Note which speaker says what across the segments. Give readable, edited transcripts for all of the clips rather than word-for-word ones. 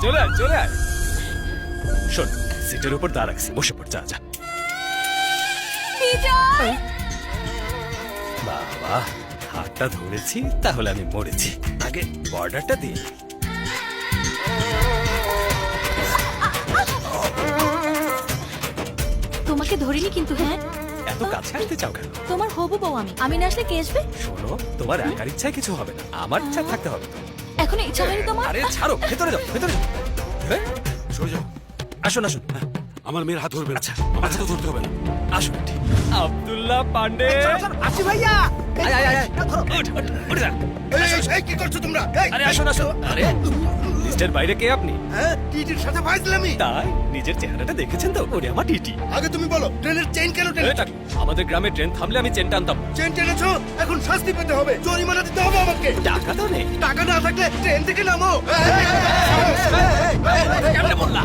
Speaker 1: চলে আয় চলে আয়। শোন, সিটের উপর দা রাখছি, বসে পড়, যা যা। বাবা, হাতটা ধরেছি তাহলে আমি মরেছি। আগে বর্ডারটা দিই।
Speaker 2: তোমাকে ধরিনি কিন্তু। হ্যাঁ,
Speaker 1: এত কাছে আসতে চাও কেন?
Speaker 2: তোমার হবু বউ আমি না আসলে কে আসবে?
Speaker 1: শোনো, তোমার একার ইচ্ছায় কিছু হবে না, আমার ইচ্ছা থাকতে হবে।
Speaker 2: এখন ইচ্ছা হয়নি তোমার?
Speaker 1: আরে ছাড়ো, ভেতরে যাও, ভেতরে যাও। হ্যাঁ,
Speaker 3: সরে যাও।
Speaker 1: আসুন আসুন।
Speaker 3: আমার মেয়ের হাত ধরবে না।
Speaker 1: আচ্ছা,
Speaker 3: আমার হাত ধরতে হবে না।
Speaker 1: আসুন। আব্দুল্লাহ পান্ডে,
Speaker 4: আসি ভাইয়া।
Speaker 1: আয় আয় আয়, ওঠ, ওঠ, ওঠ যা।
Speaker 4: এই কি করছো তোমরা?
Speaker 1: আরে আসুন আসুন। আরে লিস্টের বাইরে কে আপনি?
Speaker 4: হ্যাঁ, টিটির সাথে ফাইজলামি।
Speaker 1: তাই নিজের চেহারাটা দেখেছেন তো? ওরে আমার টিটি।
Speaker 4: আগে তুমি বলো, ট্রেনের চেইন কেন টেনেছো?
Speaker 1: আমাদের গ্রামে ট্রেন থামলে আমি চেন টানতাম।
Speaker 4: চেইন টেনেছো, এখন শাস্তি পেতে হবে, জরিমানা দিতে হবে আমাকে।
Speaker 1: টাকা তো নেই।
Speaker 4: টাকা না থাকলে ট্রেন থেকে নামো।
Speaker 1: কেমনে বললা?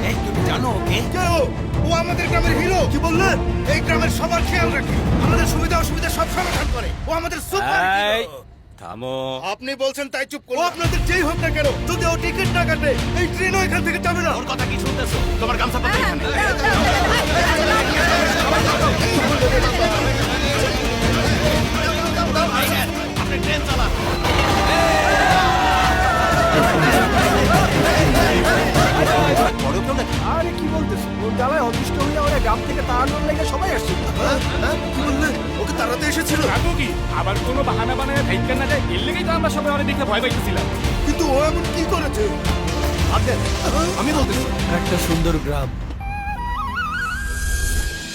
Speaker 3: এই, তুমি জানো ওকে?
Speaker 4: কে ও? ও আমাদের গ্রামের হিরো। কি বললেন? এই গ্রামের সবার খেয়াল রাখে, আমাদের সুবিধা অসুবিধা সব সমাধান করে। ও আমাদের সুপার
Speaker 1: এই,
Speaker 4: হিরো।
Speaker 1: থামো।
Speaker 4: আপনি বলছেন তাই চুপ করুন। ও আপনাদের যেই হোক না কেন, যদি ও টিকিট না কাটে এই ট্রেনও এখান থেকে যাবে না।
Speaker 3: ওর কথা কি শুনতেছো? তোমার গামছা পাতা এখানে। আপনি ট্রেন চালান।
Speaker 4: আরে কি বলতেছ? ওর জ্বালায় অতিষ্ঠ হয়ে ওরা গ্রাম থেকে তাড়ানোর লেগে সবাই আসছে। কি বললেন? ওকে তাড়াতে এসেছিল?
Speaker 5: কাকু কি আবার কোনো বাহানা বানায় ভাইকা না যায়, এর লেগেই তো আমরা সবাই অনেক দেখে ভয় পাইতেছিলাম।
Speaker 4: কিন্তু ও এমন কি করেছে?
Speaker 3: আমি বলতেছি
Speaker 6: একটা সুন্দর গ্রাম,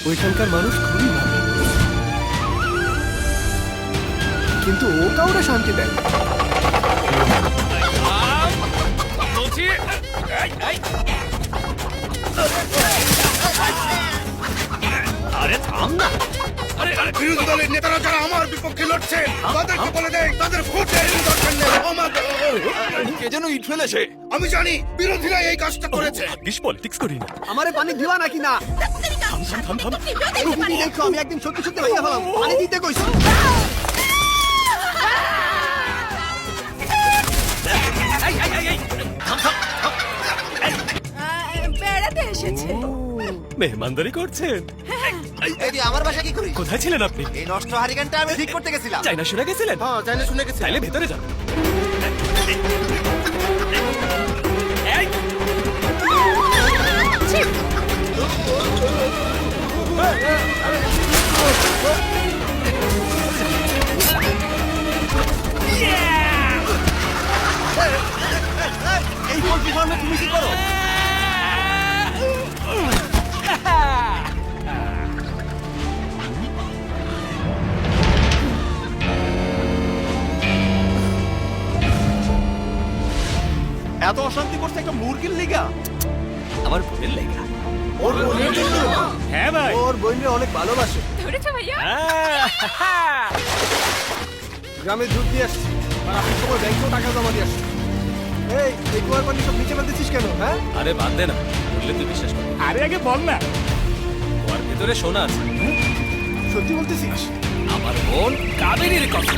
Speaker 6: ওইখানকার মানুষ খুবই ভালো, কিন্তু ও কাউরে শান্তি দেয় না।
Speaker 1: বলছি, আরে থাম না। আরে আরে
Speaker 4: বিরোধী দলের নেতারা যারা আমার বিপক্ষে লড়ছে তাদেরকে বলে দেয় তাদের ভোটের দরকার নেই।
Speaker 3: কে যেন ইট ফেলেছে।
Speaker 4: আমি জানি বিরোধীরা এই কাজটা করেছে।
Speaker 1: ভাগ্যিস পলিটিক্স করি না।
Speaker 6: আমারে পানি দিবা নাকি না?
Speaker 1: থাম থাম থাম থাম।
Speaker 6: তুমি দেখো আমি একদিন সত্যি সত্যি ভাইয়া ফেলাম, পানি দিতে কইছি।
Speaker 1: এই, এই, এই, এই, থাম, থাম, থাম।
Speaker 2: বেড়াতে এসেছে।
Speaker 1: মেহমানদারি করছেন?
Speaker 6: এই আমার বাসা কি করিস?
Speaker 1: কোথায় ছিলেন আপনি?
Speaker 6: এই নষ্ট হারিকেনটা আমি ঠিক করতে গেছিলাম।
Speaker 1: চাইনা শুনে গেছিলেন?
Speaker 4: হ্যাঁ, জানি শুনে গেছে।
Speaker 1: তাইলে ভেতরে যান। এই,
Speaker 6: এই পোল্ট্রি ফার্মে তুমি কি করো?
Speaker 3: এত অশান্তি করছে একটা মুরগির লিগা।
Speaker 1: আমার বোনের লেগা।
Speaker 6: ওর বোনের জন্য?
Speaker 1: হ্যাঁ ভাই।
Speaker 6: ওর বোনরে অনেক ভালোবাসে।
Speaker 2: ধরেছো ভাইয়া?
Speaker 6: গ্রামে দুধ দিয়ে আসছি, আর আপনি তোমার ব্যাংকেও টাকা জমা দিয়ে আসছি। এই কুয়ার পানি সব নিচে ফেলতেছিস কেন? হ্যাঁ,
Speaker 1: আরে বাদ দে না, বললে তুই বিশ্বাস কর।
Speaker 5: আরে আগে বল না।
Speaker 1: ওর ভেতরে সোনা আছে।
Speaker 6: সত্যি বলতেছিস?
Speaker 1: আমার বোন কাবেরীর কথা।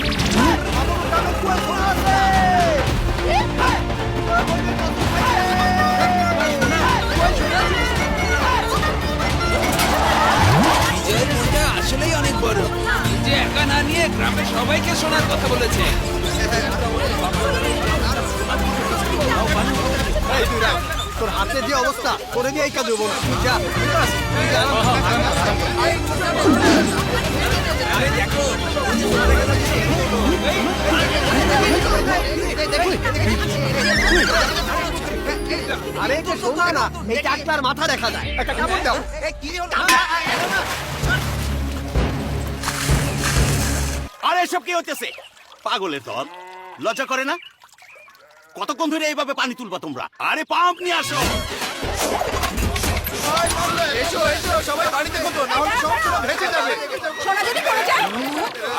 Speaker 7: বিজয়ের মনটা আসলেই অনেক বড়। নিজে একা না নিয়ে গ্রামের সবাইকে শোনার কথা বলেছে।
Speaker 6: এই তুই রাখ, তোর হাতে যে অবস্থা করে দিয়ে এই কাজ হবো না। যা,
Speaker 7: আরে দেখো,
Speaker 6: আরে এটা শোনা না, এই চাকলার মাথা দেখা যায়। একটা কাপড় দাও।
Speaker 3: আরে এসব কি হচ্ছে? পাগলের দল, লজ্জা করে না? কতক্ষণ ধরে এইভাবে পানি তুলবা তোমরা? আরে পাম্প নিয়ে আসো।
Speaker 4: এসো এসো, সবাই বাড়িতে খোঁজো, না হলে সব সোনা ভেসে যাবে।
Speaker 2: সোনা যদি পড়ে যায়?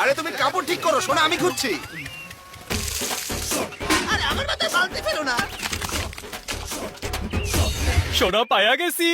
Speaker 4: আরে তুমি কাপড় ঠিক করো, সোনা আমি খুঁজছি।
Speaker 1: সোনা পায়া গেছি।